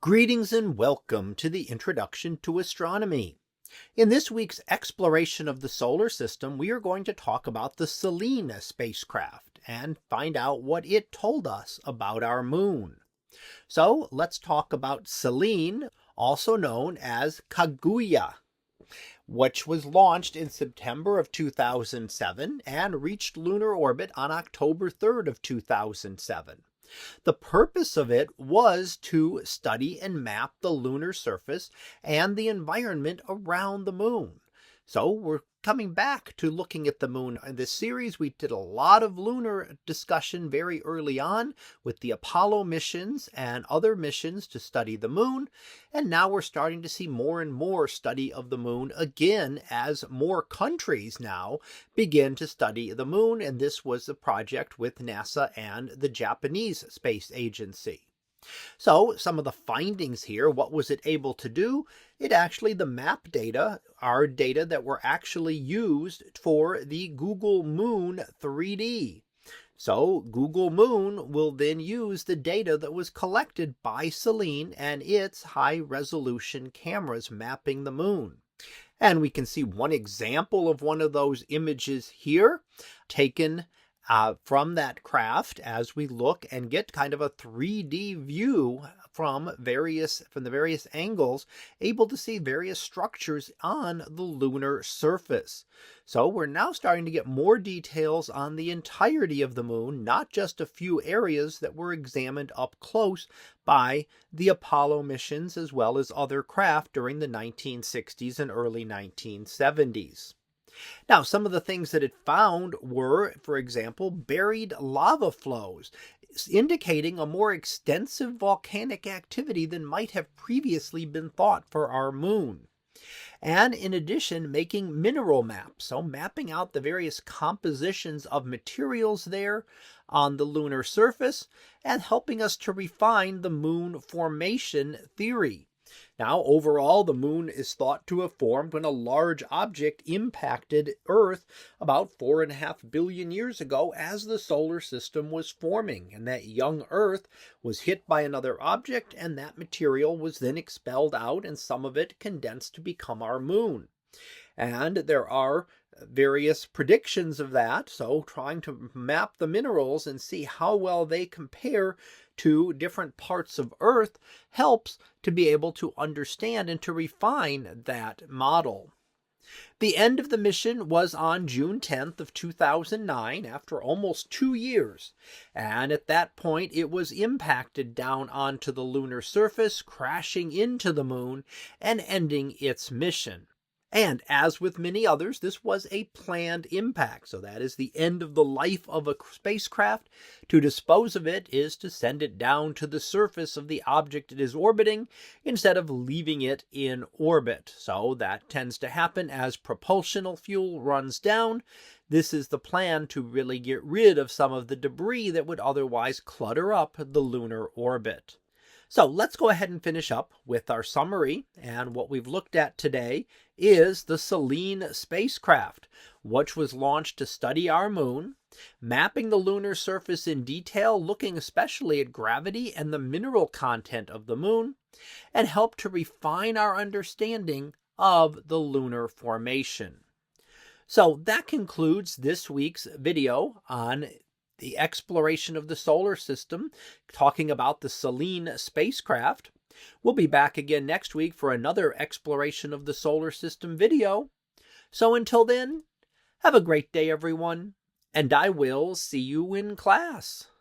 Greetings and welcome to the Introduction to Astronomy. In this week's exploration of the solar system, we are going to talk about the SELENE spacecraft and find out what it told us about our moon. So let's talk about SELENE, also known as Kaguya, which was launched in September of 2007 and reached lunar orbit on October 3rd of 2007. The purpose of it was to study and map the lunar surface and the environment around the moon. So we're coming back to looking at the moon. In this series, we did a lot of lunar discussion very early on with the Apollo missions and other missions to study the moon. And now we're starting to see more and more study of the moon again as more countries now begin to study the moon. And this was a project with NASA and the Japanese Space Agency. So some of the findings here, what was it able to do? The map data are data that were actually used for the Google Moon 3D. So Google Moon will then use the data that was collected by Selene and its high-resolution cameras mapping the moon. And we can see one example of one of those images here, taken from that craft as we look and get kind of a 3D view from the various angles, able to see various structures on the lunar surface. So we're now starting to get more details on the entirety of the moon, not just a few areas that were examined up close by the Apollo missions as well as other craft during the 1960s and early 1970s. Now, some of the things that it found were, for example, buried lava flows, indicating a more extensive volcanic activity than might have previously been thought for our moon. And in addition, making mineral maps, so mapping out the various compositions of materials there on the lunar surface and helping us to refine the moon formation theory. Now, overall, the moon is thought to have formed when a large object impacted Earth about 4.5 billion years ago as the solar system was forming. And that young Earth was hit by another object, and that material was then expelled out, and some of it condensed to become our moon. And there are various predictions of that, so trying to map the minerals and see how well they compare to different parts of Earth helps to be able to understand and to refine that model. The end of the mission was on June 10th of 2009 after almost 2 years, and at that point it was impacted down onto the lunar surface, crashing into the moon and ending its mission. And as with many others, this was a planned impact. So that is the end of the life of a spacecraft. To dispose of it is to send it down to the surface of the object it is orbiting instead of leaving it in orbit. So that tends to happen as propulsional fuel runs down. This is the plan to really get rid of some of the debris that would otherwise clutter up the lunar orbit. So let's go ahead and finish up with our summary. And what we've looked at today is the SELENE spacecraft, which was launched to study our moon, mapping the lunar surface in detail, looking especially at gravity and the mineral content of the moon, and help to refine our understanding of the lunar formation. So that concludes this week's video on the exploration of the solar system, talking about the SELENE spacecraft. We'll be back again next week for another exploration of the solar system video. So until then, have a great day, everyone, and I will see you in class.